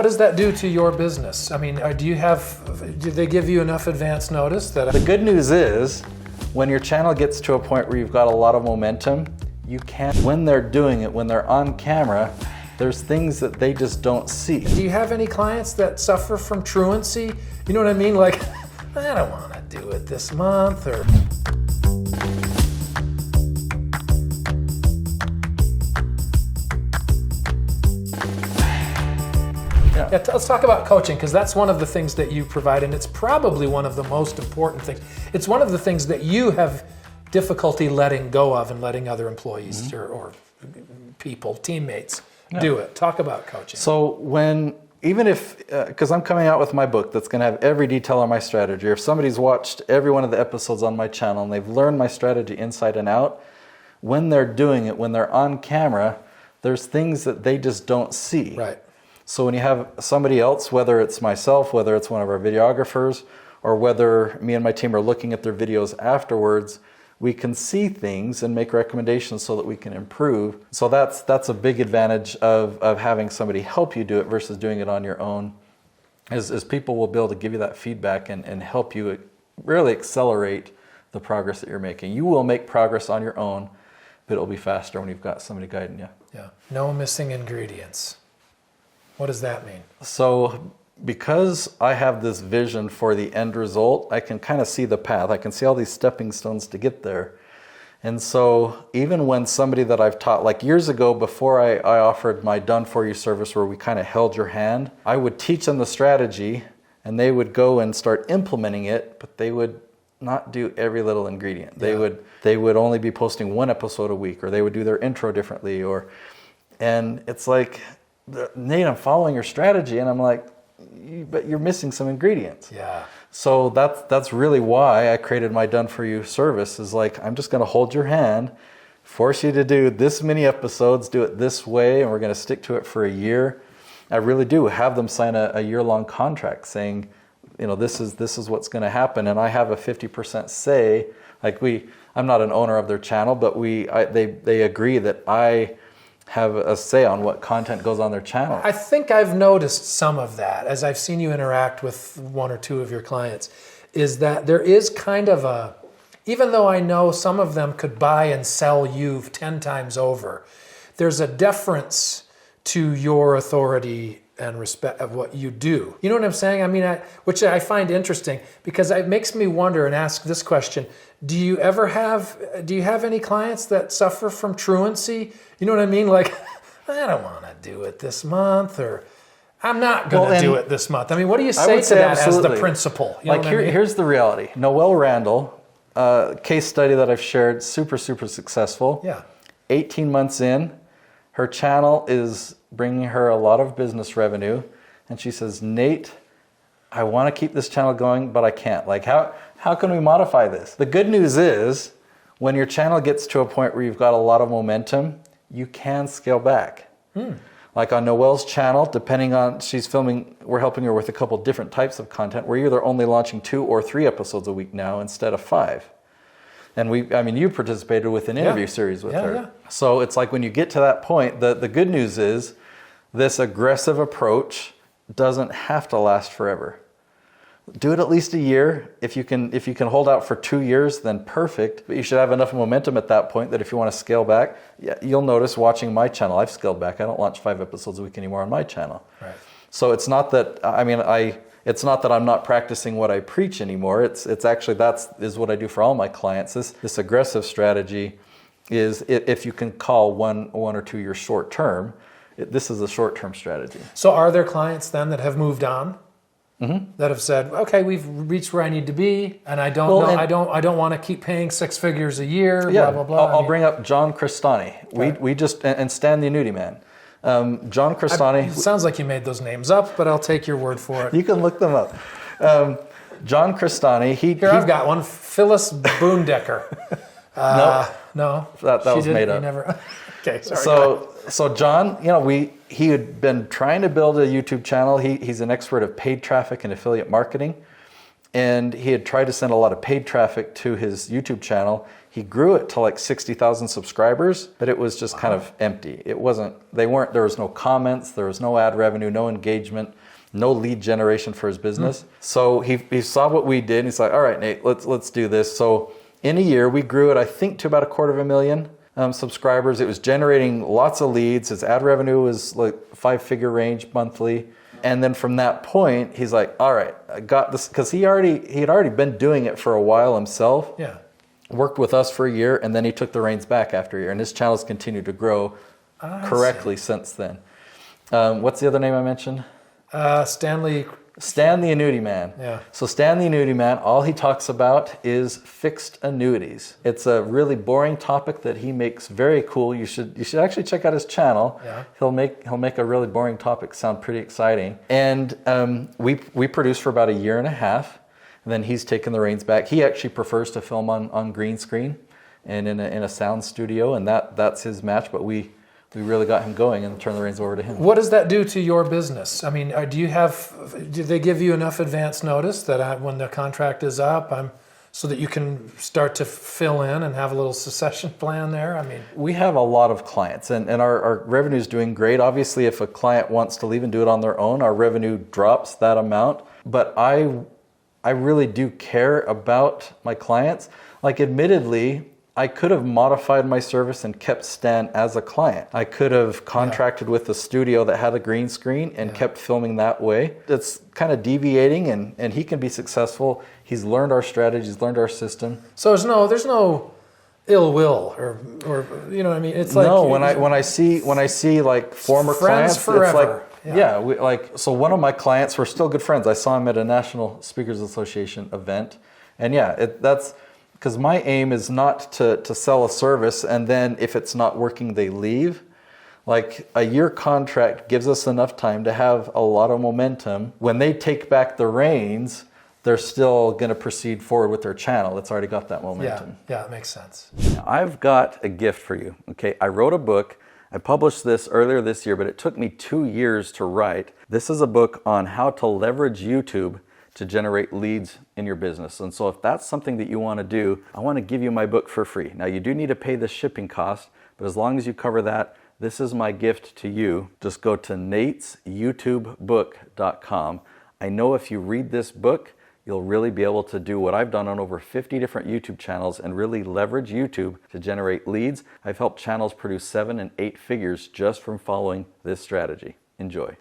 what does that do to your business? I mean, do they give you enough advance notice that? The good news is, when your channel gets to a point where you've got a lot of momentum, you can, when they're doing it, when they're on camera, there's things that they just don't see. Do you have any clients that suffer from truancy? You know what I mean? Like, I don't want to do it this month, or... Yeah, let's talk about coaching, because that's one of the things that you provide, and it's probably one of the most important things. It's one of the things that you have difficulty letting go of and letting other employees or people, teammates, do it. Talk about coaching. So even if, because I'm coming out with my book that's going to have every detail on my strategy, or if somebody's watched every one of the episodes on my channel and they've learned my strategy inside and out, when they're doing it, when they're on camera, there's things that they just don't see. Right. So when you have somebody else, whether it's myself, whether it's one of our videographers, or whether me and my team are looking at their videos afterwards, we can see things and make recommendations so that we can improve. So that's a big advantage of having somebody help you do it versus doing it on your own, is people will be able to give you that feedback and help you really accelerate the progress that you're making. You will make progress on your own, but it'll be faster when you've got somebody guiding you. Yeah. No missing ingredients. What does that mean? So because I have this vision for the end result, I can kind of see the path. I can see all these stepping stones to get there. And so even when somebody that I've taught, like years ago before I offered my done-for-you service where we kind of held your hand, I would teach them the strategy and they would go and start implementing it, but they would not do every little ingredient. Yeah. They would only be posting one episode a week, or they would do their intro differently, and it's like, Nate, I'm following your strategy, and I'm like, but you're missing some ingredients. Yeah. So that's really why I created my done for you service, is like, I'm just going to hold your hand, force you to do this many episodes, do it this way, and we're going to stick to it for a year. I really do have them sign a year-long contract saying, this is what's going to happen, and I have a 50% say. Like I'm not an owner of their channel, but they agree that I have a say on what content goes on their channel. I think I've noticed some of that as I've seen you interact with one or two of your clients, is that there is kind of even though I know some of them could buy and sell you 10 times over, there's a deference to your authority and respect of what you do. You know what I'm saying? I mean, which I find interesting, because it makes me wonder and ask this question. Do you have any clients that suffer from truancy? You know what I mean? Like, I don't want to do it this month, or I'm not going to do it this month. I mean, what do you say to that absolutely. As the principal? You know here's the reality. Noelle Randall, case study that I've shared, super, super successful. Yeah. 18 months in, her channel is bringing her a lot of business revenue. And she says, Nate, I want to keep this channel going, but I can't. Like, how can we modify this? The good news is, when your channel gets to a point where you've got a lot of momentum, you can scale back. Like on Noelle's channel, depending on, we're helping her with a couple different types of content. We're either only launching 2 or 3 episodes a week now instead of 5. And you participated with an interview series with her. Yeah. So it's like, when you get to that point, the good news is, this aggressive approach doesn't have to last forever. Do it at least a year. If you can hold out for 2 years, then perfect. But you should have enough momentum at that point that if you want to scale back, you'll notice watching my channel, I've scaled back. I don't launch 5 episodes a week anymore on my channel. Right. So it's not that, it's not that I'm not practicing what I preach anymore. It's actually, is what I do for all my clients. This aggressive strategy is, if you can call one or 2 years short term, this is a short term strategy. So are there clients then that have moved on? That have said, okay, we've reached where I need to be, and I don't want to keep paying 6 figures a year, yeah, blah, blah, blah. I'll bring up John Cristani. Okay. We just, and Stan the Annuity Man. John Cristani. It sounds like you made those names up, but I'll take your word for it. You can look them up. John Cristani. I've got one. Phyllis Boondecker. No. That was made up. Okay, sorry. So John, he had been trying to build a YouTube channel. He's an expert of paid traffic and affiliate marketing. And he had tried to send a lot of paid traffic to his YouTube channel. He grew it to like 60,000 subscribers, but it was just kind of empty. There was no comments, there was no ad revenue, no engagement, no lead generation for his business. So he saw what we did and he's like, all right, Nate, let's do this. So in a year, we grew it, I think, to about 250,000 subscribers. It was generating lots of leads. His ad revenue was like 5-figure range monthly. And then from that point, he's like, all right, I got this, because he had already been doing it for a while himself. Yeah. Worked with us for a year, and then he took the reins back after a year, and his channel's continued to grow correctly since then. What's the other name I mentioned? Stan the Annuity Man. Yeah. So Stan the Annuity Man, all he talks about is fixed annuities. It's a really boring topic that he makes very cool. You should actually check out his channel. Yeah. He'll make a really boring topic sound pretty exciting. And we produced for about a year and a half. And then he's taken the reins back. He actually prefers to film on green screen and in a sound studio, and that's his match. But we really got him going and turned the reins over to him. What does that do to your business? I mean, do they give you enough advance notice that when the contract is up, so that you can start to fill in and have a little succession plan there? I mean, we have a lot of clients, and our revenue is doing great. Obviously, if a client wants to leave and do it on their own, our revenue drops that amount. But I really do care about my clients. Like, admittedly, I could have modified my service and kept Stan as a client. I could have contracted with a studio that had a green screen and kept filming that way. It's kind of deviating, and he can be successful. He's learned our strategies, learned our system. So there's no ill will or you know what I mean? It's like, no, when I see like former friends clients, forever. it's like, so one of my clients, we're still good friends. I saw him at a National Speakers Association event. And that's because my aim is not to sell a service and then if it's not working, they leave. Like, a year contract gives us enough time to have a lot of momentum. When they take back the reins, they're still going to proceed forward with their channel. It's already got that momentum. Yeah, it makes sense. Now, I've got a gift for you. Okay, I wrote a book. I published this earlier this year, but it took me 2 years to write. This is a book on how to leverage YouTube to generate leads in your business. And so if that's something that you want to do, I want to give you my book for free. Now, you do need to pay the shipping cost, but as long as you cover that, this is my gift to you. Just go to natesyoutubebook.com. I know if you read this book, you'll really be able to do what I've done on over 50 different YouTube channels and really leverage YouTube to generate leads. I've helped channels produce 7 and 8 figures just from following this strategy. Enjoy.